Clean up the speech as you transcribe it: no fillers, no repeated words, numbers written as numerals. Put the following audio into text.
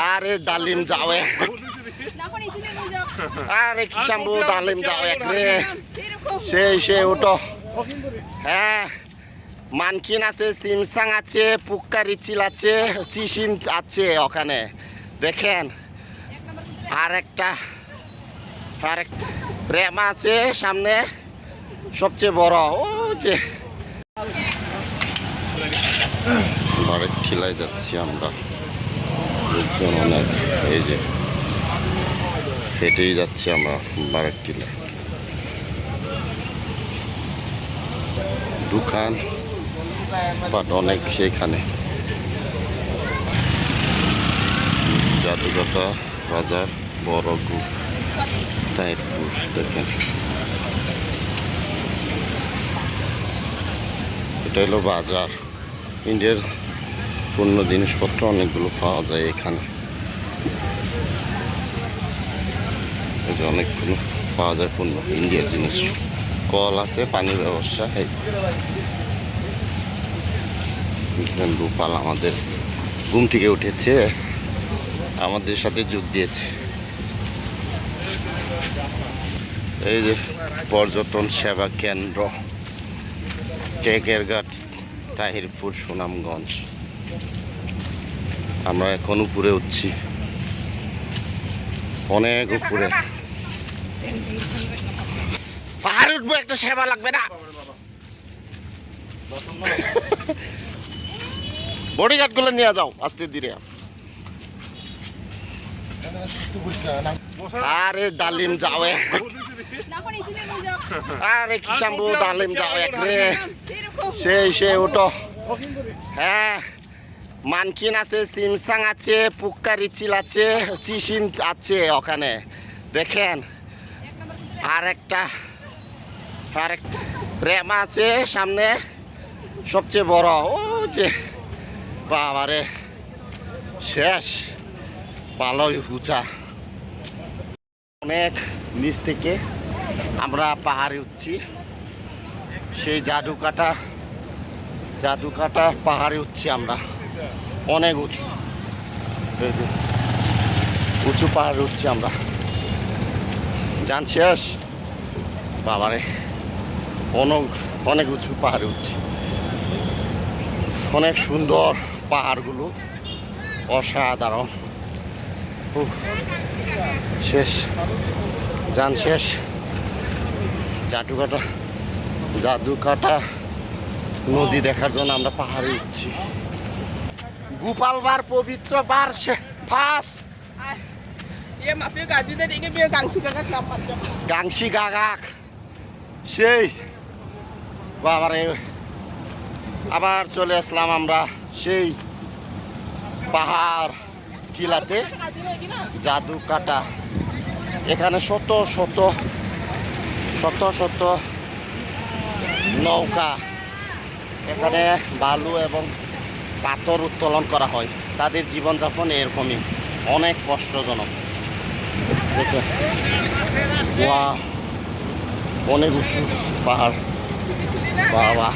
আরে ডালিম যাওয়ে আরে কিষাম্বু ডালিম যাওয়ে রে সেই ওটো হ্যাঁ মানকিন আছে সিমসাং আছে পুক্কারি চিল আছে সিসিম আছে ওখানে দেখেন আর একটা রেমা আছে সামনে সবচেয়ে বড় ও যে বারেক খিলায় যাচ্ছি আমরা অনেক এই যে হেঁটেই যাচ্ছি আমরা বারেক টিলায় দোকান বাট অনেক সেখানে জাদুঘাটা বাজার বড় গ্রুপ তাইপুর দেখেন এটা হলো বাজার ইন্ডিয়ার পণ্য জিনিসপত্র অনেকগুলো পাওয়া যায় এখানে এই যে অনেকগুলো পাওয়া যায় পণ্য ইন্ডিয়ার জিনিস কল আছে পানির ব্যবস্থা রূপাল আমাদের ঘুম থেকে উঠেছে আমাদের সাথে যোগ দিয়েছে এই যে পর্যটন সেবা কেন্দ্র টেকেরঘাট তাহিরপুর সুনামগঞ্জ আমরা এখন উপরে উঠছি অনেক উপরে পাহাড়ে উঠবো একটা সেবা লাগবে না বডিগার্ড গুলো নিয়ে যাও আস্তে ধীরে আরে ডালিম যাওয়ে আরে কিষাম্বু ডালিম যাওয়ে রে সেই ওটো হ্যাঁ মানকিন আছে সিমসাং আছে পুক্কারি চিল আছে সিসিম আছে ওখানে দেখেন আর একটা রেমা আছে সামনে সবচেয়ে বড় ও যে বাবারে শেষ পালই উঁচা অনেক নিচ থেকে আমরা পাহাড়ে উঠছি সেই জাদুকাটা পাহাড়ে উঠছি আমরা অনেক উঁচু পাহাড়ে উঠছি আমরা যান শেষ বাবারে অনেক উঁচু পাহাড়ে উঠছি অনেক সুন্দর পাহাড়গুলো অসাধারণ শেষ যান শেষ জাদুকাটা নদী দেখার জন্য আমরা পাহাড়ে উঠছি গোপালবার পবিত্র বার ফাঁস গাংসি গাগাক সেই বাবারে আবার চলে আসলাম আমরা সেই পাহাড় টিলাতে জাদুকাটা এখানে শত শত নৌকা এখানে বালু এবং পাথর উত্তোলন করা হয় তাদের জীবনযাপন এরকমই অনেক কষ্টজনক অনেক উঁচু পাহাড় বাবা